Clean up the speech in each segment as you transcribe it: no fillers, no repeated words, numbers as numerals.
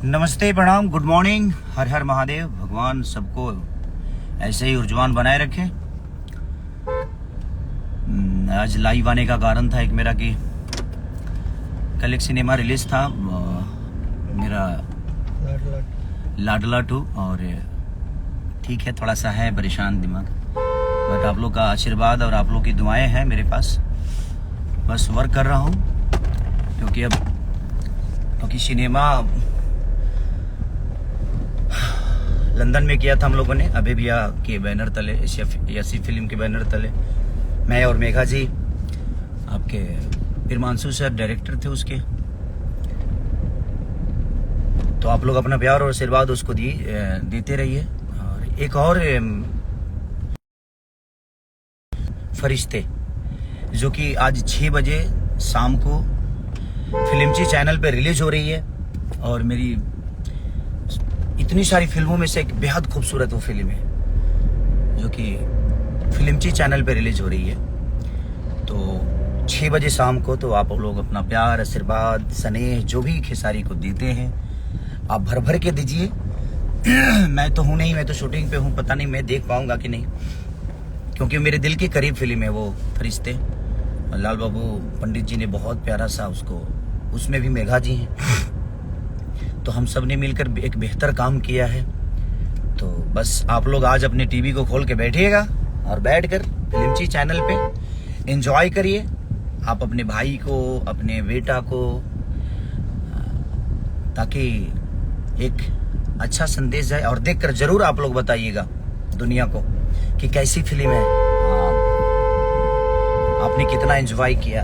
नमस्ते, प्रणाम, good morning, हर हर महादेव। भगवान सबको ऐसे ही ऊर्जवान बनाए रखे। आज लाइव आने का कारण था एक मेरा कि कल एक सिनेमा रिलीज था मेरा लाडला 2, और ठीक है, थोड़ा सा है परेशान दिमाग, बट आप लोग का आशीर्वाद और आप लोग की दुआएं हैं मेरे पास। बस वर्क कर रहा हूँ क्योंकि सिनेमा लंदन में किया था हम लोगों ने, अबे भैया के बैनर तले, एशिया फिल्म के बैनर तले। मैं और मेघा जी, आपके हिमांशु सर डायरेक्टर थे उसके। तो आप लोग अपना प्यार और आशीर्वाद उसको देते रहिए। और एक और फरिश्ते जो कि आज 6 बजे शाम को फिल्मची चैनल पे रिलीज हो रही है, और मेरी इतनी सारी फिल्मों में से एक बेहद खूबसूरत वो फिल्म है जो कि फिल्मची चैनल पे रिलीज हो रही है। तो 6 बजे शाम को तो आप लोग अपना प्यार, आशीर्वाद, स्नेह जो भी खेसारी को देते हैं आप भर भर के दीजिए। मैं तो हूँ नहीं, मैं तो शूटिंग पे हूँ, पता नहीं मैं देख पाऊंगा कि नहीं, क्योंकि मेरे दिल के करीब फिल्म है वो फरिश्ते। लाल बाबू पंडित जी ने बहुत प्यारा सा उसको, उसमें भी मेघा जी हैं, तो हम सब ने मिलकर एक बेहतर काम किया है। तो बस आप लोग आज अपने टीवी को खोल के बैठिएगा और बैठकर फिल्मची चैनल पे एंजॉय करिए। आप अपने भाई को, अपने बेटा को, ताकि एक अच्छा संदेश जाए, और देखकर जरूर आप लोग बताइएगा दुनिया को कि कैसी फिल्म है, आपने कितना एंजॉय किया।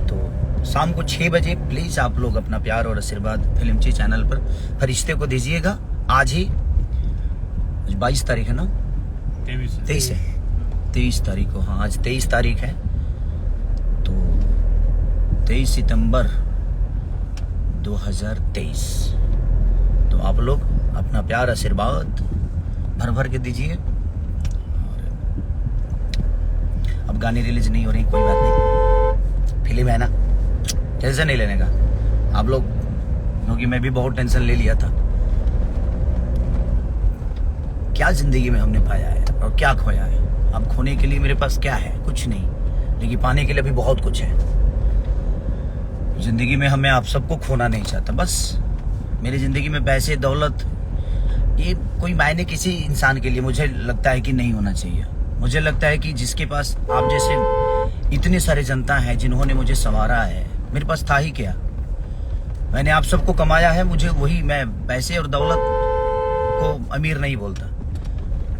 तो शाम को 6 बजे प्लीज आप लोग अपना प्यार और आशीर्वाद फिल्मची चैनल पर फरिश्ते को दीजिएगा। आज ही 22 तारीख है ना, 23 है, 23 तारीख को, हाँ आज 23 तारीख है। तो 23 सितंबर 2023। तो आप लोग अपना प्यार आशीर्वाद भर भर के दीजिए। अब गाने रिलीज नहीं हो रही, कोई बात नहीं, फिल्म है ना, टेंशन नहीं लेने का आप लोग, क्योंकि मैं भी बहुत टेंशन ले लिया था। क्या जिंदगी में हमने पाया है और क्या खोया है। अब खोने के लिए मेरे पास क्या है, कुछ नहीं, लेकिन पाने के लिए भी बहुत कुछ है। जिंदगी में हमें आप सबको खोना नहीं चाहता। बस मेरी जिंदगी में पैसे, दौलत, ये कोई मायने किसी इंसान के लिए मुझे लगता है कि नहीं होना चाहिए। मुझे लगता है कि जिसके पास आप जैसे इतने सारे जनता है जिन्होंने मुझे संवारा है, मेरे पास था ही क्या। मैंने आप सबको कमाया है, मुझे वही, मैं पैसे और दौलत को अमीर नहीं बोलता।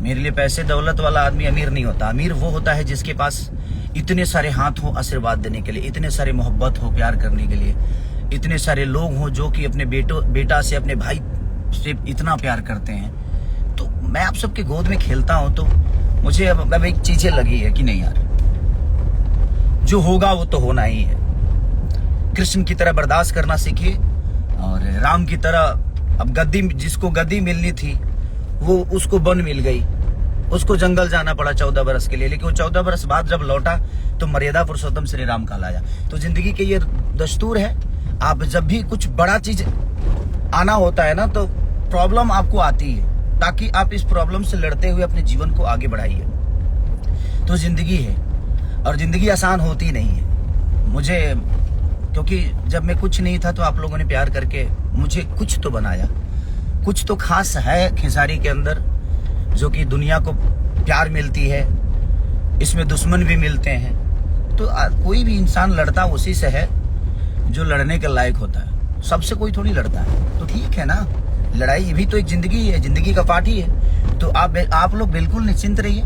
मेरे लिए पैसे दौलत वाला आदमी अमीर नहीं होता। अमीर वो होता है जिसके पास इतने सारे हाथ हो आशीर्वाद देने के लिए, इतने सारे मोहब्बत हो प्यार करने के लिए, इतने सारे लोग हो जो कि अपने बेटा से, अपने भाई से इतना प्यार करते हैं। तो मैं आप सबके गोद में खेलता हूं, तो मुझे अब एक चीजें लगी है कि नहीं यार, जो होगा वो तो होना ही है। कृष्ण की तरह बर्दाश्त करना सीखिए, और राम की तरह अब गद्दी, जिसको गद्दी मिलनी थी वो उसको वन मिल गई, उसको जंगल जाना पड़ा 14 बरस के लिए, लेकिन वो 14 बरस बाद जब लौटा तो मर्यादा पुरुषोत्तम श्री राम कहलाया। तो जिंदगी के ये दस्तूर है, आप जब भी कुछ बड़ा चीज आना होता है ना, तो प्रॉब्लम आपको आती है, ताकि आप इस प्रॉब्लम से लड़ते हुए अपने जीवन को आगे बढ़ाइए। तो जिंदगी है, और जिंदगी आसान होती नहीं है। मुझे, क्योंकि जब मैं कुछ नहीं था तो आप लोगों ने प्यार करके मुझे कुछ तो बनाया, कुछ तो खास है खेसारी के अंदर, जो कि दुनिया को प्यार मिलती है, इसमें दुश्मन भी मिलते हैं। तो कोई भी इंसान लड़ता उसी से है जो लड़ने के लायक होता है, सबसे कोई थोड़ी लड़ता है। तो ठीक है ना, लड़ाई भी तो एक जिंदगी है, जिंदगी का पार्ट ही है। तो आप लोग बिल्कुल निश्चिंत रहिए,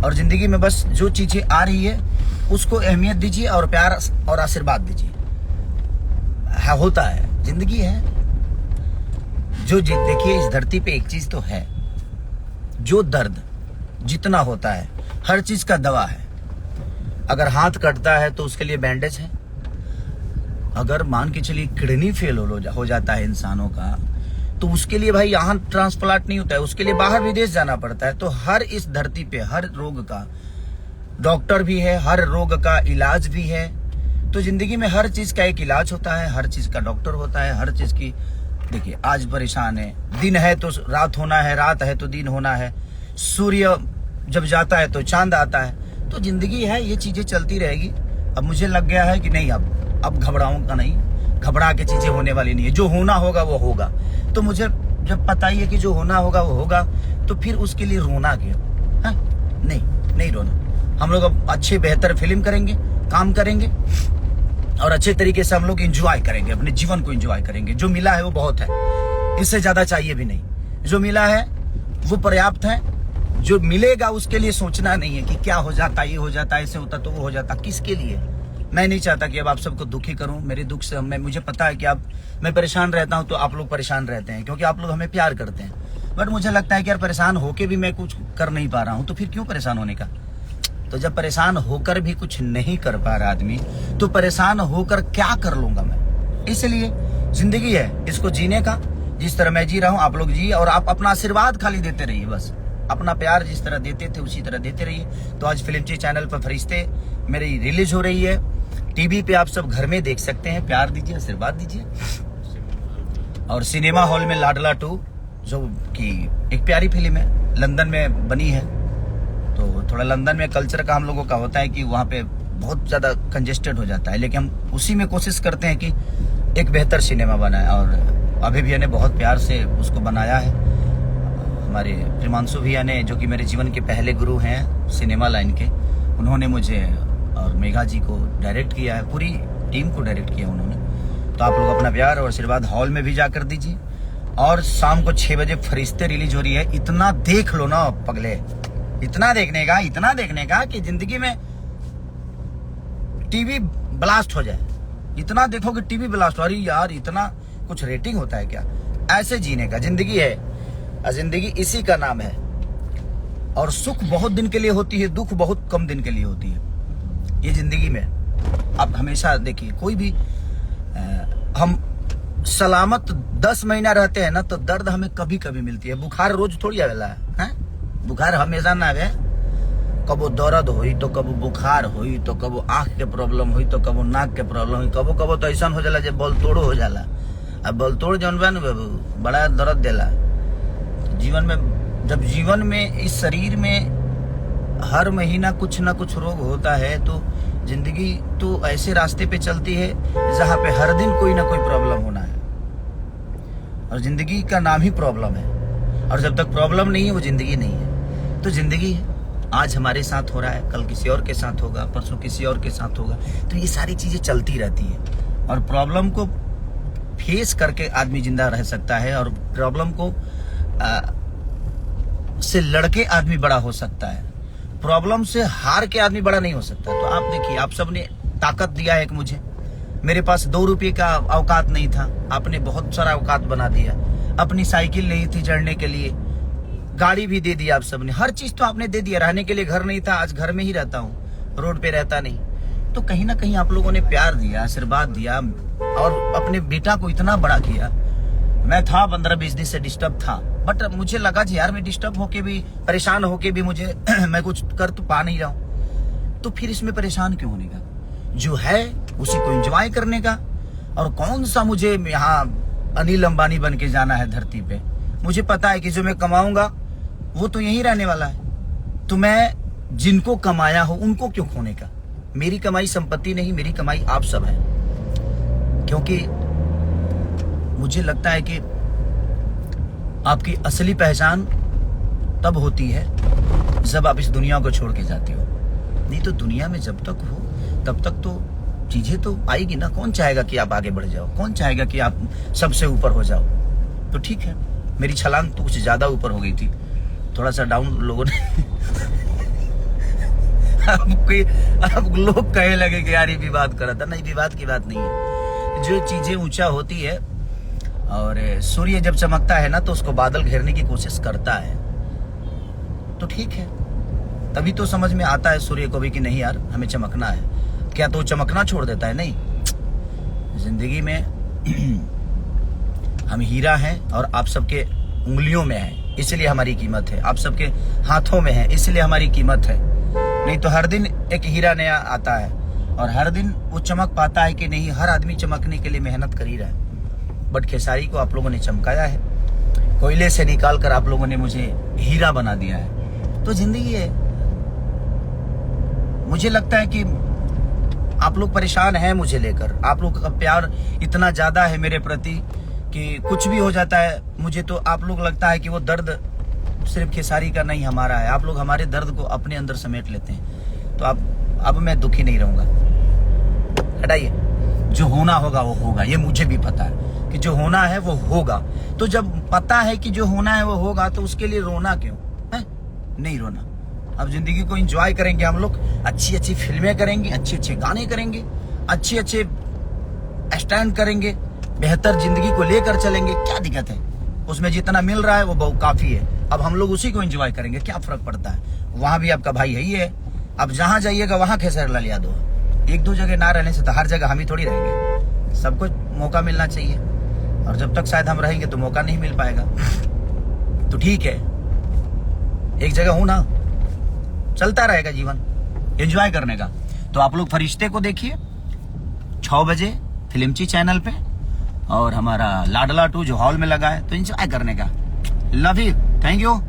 और जिंदगी में बस जो चीजें आ रही है उसको अहमियत दीजिए और प्यार और आशीर्वाद दीजिए। होता है, जिंदगी है। जो देखिए, इस धरती पे एक चीज तो है, जो दर्द जितना होता है हर चीज का दवा है। अगर हाथ कटता है तो उसके लिए बैंडेज है, अगर मान के चलिए किडनी फेल हो जाता है इंसानों का, तो उसके लिए भाई यहाँ ट्रांसप्लांट नहीं होता है, उसके लिए बाहर विदेश जाना पड़ता है। तो हर इस धरती पे हर रोग का डॉक्टर भी है, हर रोग का इलाज भी है। तो जिंदगी में हर चीज का एक इलाज होता है, हर चीज का डॉक्टर होता है, हर चीज की देखिए आज परेशान है, दिन है तो रात होना है, रात है तो दिन होना है, सूर्य जब जाता है तो चांद आता है। तो जिंदगी है, ये चीजें चलती रहेगी। अब मुझे लग गया है कि नहीं, अब घबराऊंगा नहीं, घबरा के चीजें होने वाली नहीं है, जो होना होगा वो होगा। तो मुझे जब पता ही है कि जो होना होगा वो होगा, तो फिर उसके लिए रोना क्यों? हाँ? नहीं रोना। हम लोग अब अच्छे बेहतर फिल्म करेंगे, काम करेंगे और अच्छे तरीके से हम लोग एंजॉय करेंगे, अपने जीवन को एंजॉय करेंगे। जो मिला है वो बहुत है, इससे ज्यादा चाहिए भी नहीं। जो मिला है वो पर्याप्त है। जो मिलेगा उसके लिए सोचना नहीं है कि क्या हो जाता, ये हो जाता, ऐसे होता तो वो हो जाता। किसके लिए? मैं नहीं चाहता कि अब आप सबको दुखी करूं। मेरे दुख से मुझे पता है कि मैं परेशान रहता हूं तो आप लोग परेशान रहते हैं, क्योंकि आप लोग हमें प्यार करते हैं। बट मुझे लगता है कि यार परेशान होके भी मैं कुछ कर नहीं पा रहा हूं, तो फिर क्यों परेशान होने का? तो जब परेशान होकर भी कुछ नहीं कर पा रहा आदमी, तो परेशान होकर क्या कर लूंगा मैं? इसलिए जिंदगी है, इसको जीने का। जिस तरह मैं जी रहा हूं आप लोग जी, और आप अपना आशीर्वाद खाली देते रहिए। बस अपना प्यार जिस तरह देते थे उसी तरह देते रहिए। तो आज फिल्मची चैनल पर फरिश्ते मेरी रिलीज हो रही है, टीवी पे आप सब घर में देख सकते हैं। प्यार दीजिए, आशीर्वाद दीजिए। और सिनेमा हॉल में लाडला 2, जो कि एक प्यारी फिल्म है, लंदन में बनी है। तो थोड़ा लंदन में कल्चर का हम लोगों का होता है कि वहाँ पे बहुत ज़्यादा कंजेस्टेड हो जाता है, लेकिन हम उसी में कोशिश करते हैं कि एक बेहतर सिनेमा बनाए। और अभी भैया ने बहुत प्यार से उसको बनाया है। हमारे प्रिमांशु भैया ने, जो कि मेरे जीवन के पहले गुरु हैं सिनेमा लाइन के, उन्होंने मुझे और मेघा जी को डायरेक्ट किया है, पूरी टीम को डायरेक्ट किया उन्होंने। तो आप लोग अपना प्यार और आशीर्वाद हॉल में भी जाकर दीजिए। और शाम को 6 बजे फरिश्ते रिलीज हो रही है। इतना देख लो ना पगले, इतना देखने का कि जिंदगी में टीवी ब्लास्ट हो जाए। इतना देखो कि टीवी ब्लास्ट हो। अरे यार, इतना कुछ रेटिंग होता है क्या? ऐसे जीने का जिंदगी है, और जिंदगी इसी का नाम है। और सुख बहुत दिन के लिए होती है, दुख बहुत कम दिन के लिए होती है। ये जिंदगी में आप हमेशा देखिए, कोई भी हम सलामत 10 महीना रहते हैं ना, तो दर्द हमें कभी कभी मिलती है। बुखार रोज थोड़ी आवेला है, बुखार हमेशा ना आवे। कबो दर्द हुई तो कबो बुखार हुई तो कबो आंख के प्रॉब्लम हुई तो कबो नाक के प्रॉब्लम हुई। कबो कबो तो ऐसा हो जाला जब बल तोड़ो हो जाला। अब बल तोड़ जौन बा न बाबू, बड़ा दर्द देला। जीवन में, जब जीवन में इस शरीर में हर महीना कुछ ना कुछ रोग होता है, तो जिंदगी तो ऐसे रास्ते पे चलती है जहाँ पे हर दिन कोई ना कोई प्रॉब्लम होना है। और जिंदगी का नाम ही प्रॉब्लम है, और जब तक प्रॉब्लम नहीं है वो जिंदगी नहीं है। तो जिंदगी है, आज हमारे साथ हो रहा है, कल किसी और के साथ होगा, परसों किसी और के साथ होगा। तो ये सारी चीजें चलती रहती है, और प्रॉब्लम को फेस करके आदमी जिंदा रह सकता है, और प्रॉब्लम को से लड़के आदमी बड़ा हो सकता है। प्रॉब्लम से हार के आदमी बड़ा नहीं हो सकता। तो आप देखिए, आप सबने ताकत दिया है कि मुझे, मेरे पास 2 रुपये का औकात नहीं था, आपने बहुत सारा औकात बना दिया। अपनी साइकिल नहीं थी चढ़ने के लिए, गाड़ी भी दे दी आप सबने, हर चीज तो आपने दे दिया। रहने के लिए घर नहीं था, आज घर में ही रहता हूँ, रोड पे रहता नहीं। तो कहीं ना कहीं आप लोगों ने प्यार दिया, आशीर्वाद दिया, और अपने बेटा को इतना बड़ा किया। मैं था 15-20 दिन से डिस्टर्ब था, बट मुझे लगा कि यार मैं डिस्टर्ब होके भी, परेशान होके भी मुझे मैं कुछ कर तो पा नहीं रहा हूँ। तो फिर इसमें परेशान क्यों होने का? जो है उसी को एंजॉय करने का। और कौन सा मुझे यहाँ अनिल अंबानी बन के जाना है धरती पे? मुझे पता है कि जो मैं कमाऊंगा वो तो यहीं रहने वाला है। तो मैं जिनको कमाया हो उनको क्यों खोने का? मेरी कमाई संपत्ति नहीं, मेरी कमाई आप सब है। क्योंकि मुझे लगता है कि आपकी असली पहचान तब होती है जब आप इस दुनिया को छोड़ के जाते हो। नहीं तो दुनिया में जब तक हो तब तक तो चीजें तो आएगी ना। कौन चाहेगा कि आप आगे बढ़ जाओ? कौन चाहेगा कि आप सबसे ऊपर हो जाओ? तो ठीक है, मेरी छलांग तो कुछ ज्यादा ऊपर हो गई थी, थोड़ा सा डाउन लोगों ने अब लोग कहने लगे कि यार ये विवाद करा था। नहीं, विवाद की बात नहीं है। जो चीजें ऊंचा होती है, और सूर्य जब चमकता है ना तो उसको बादल घेरने की कोशिश करता है। तो ठीक है, तभी तो समझ में आता है सूर्य को भी कि नहीं यार हमें चमकना है। क्या तो चमकना छोड़ देता है? नहीं। जिंदगी में हम हीरा हैं, और आप सबके उंगलियों में है, इसलिए हमारी कीमत है। आप सबके हाथों में है, इसलिए हमारी कीमत है। नहीं तो हर दिन एक हीरा नया आता है, और हर दिन वो चमक पाता है कि नहीं? हर आदमी चमकने के लिए मेहनत कर ही रहा है। बट खेसारी को आप लोगों ने चमकाया है, कोयले से निकाल कर आप लोगों ने मुझे हीरा बना दिया है। तो जिंदगी है। मुझे लगता है कि आप लोग परेशान हैं मुझे लेकर, आप लोग का प्यार इतना ज्यादा है मेरे प्रति कि कुछ भी हो जाता है मुझे तो आप लोग लगता है कि वो दर्द सिर्फ खेसारी का नहीं हमारा है, आप लोग हमारे दर्द को अपने अंदर समेट लेते हैं। तो अब मैं दुखी नहीं रहूंगा, हटाइए। जो होना होगा वो होगा, ये मुझे भी पता है कि जो होना है वो होगा। तो जब पता है कि जो होना है वो होगा तो उसके लिए रोना क्यों है? नहीं रोना। अब जिंदगी को एंजॉय करेंगे हम लोग, अच्छी अच्छी फिल्में करेंगे, अच्छे अच्छे गाने करेंगे, अच्छे अच्छे स्टैंड करेंगे, बेहतर जिंदगी को लेकर चलेंगे। क्या दिक्कत है उसमें? जितना मिल रहा है वो बहुत काफी है। अब हम लोग उसी को एंजॉय करेंगे, क्या फर्क पड़ता है? वहां भी आपका भाई है ही है। अब जहां जाइएगा वहां खेसारी लाल यादव। एक दो जगह ना रहने से तो हर जगह हम ही थोड़ी रहेंगे। सबको मौका मिलना चाहिए, और जब तक शायद हम रहेंगे तो मौका नहीं मिल पाएगा। तो ठीक है, एक जगह हूं ना, चलता रहेगा जीवन एंजॉय करने का। तो आप लोग फरिश्ते को देखिए 6 बजे फिल्मची चैनल पे, और हमारा लाडला 2 जो हॉल में लगा है, तो एंजॉय करने का। Love you, thank you.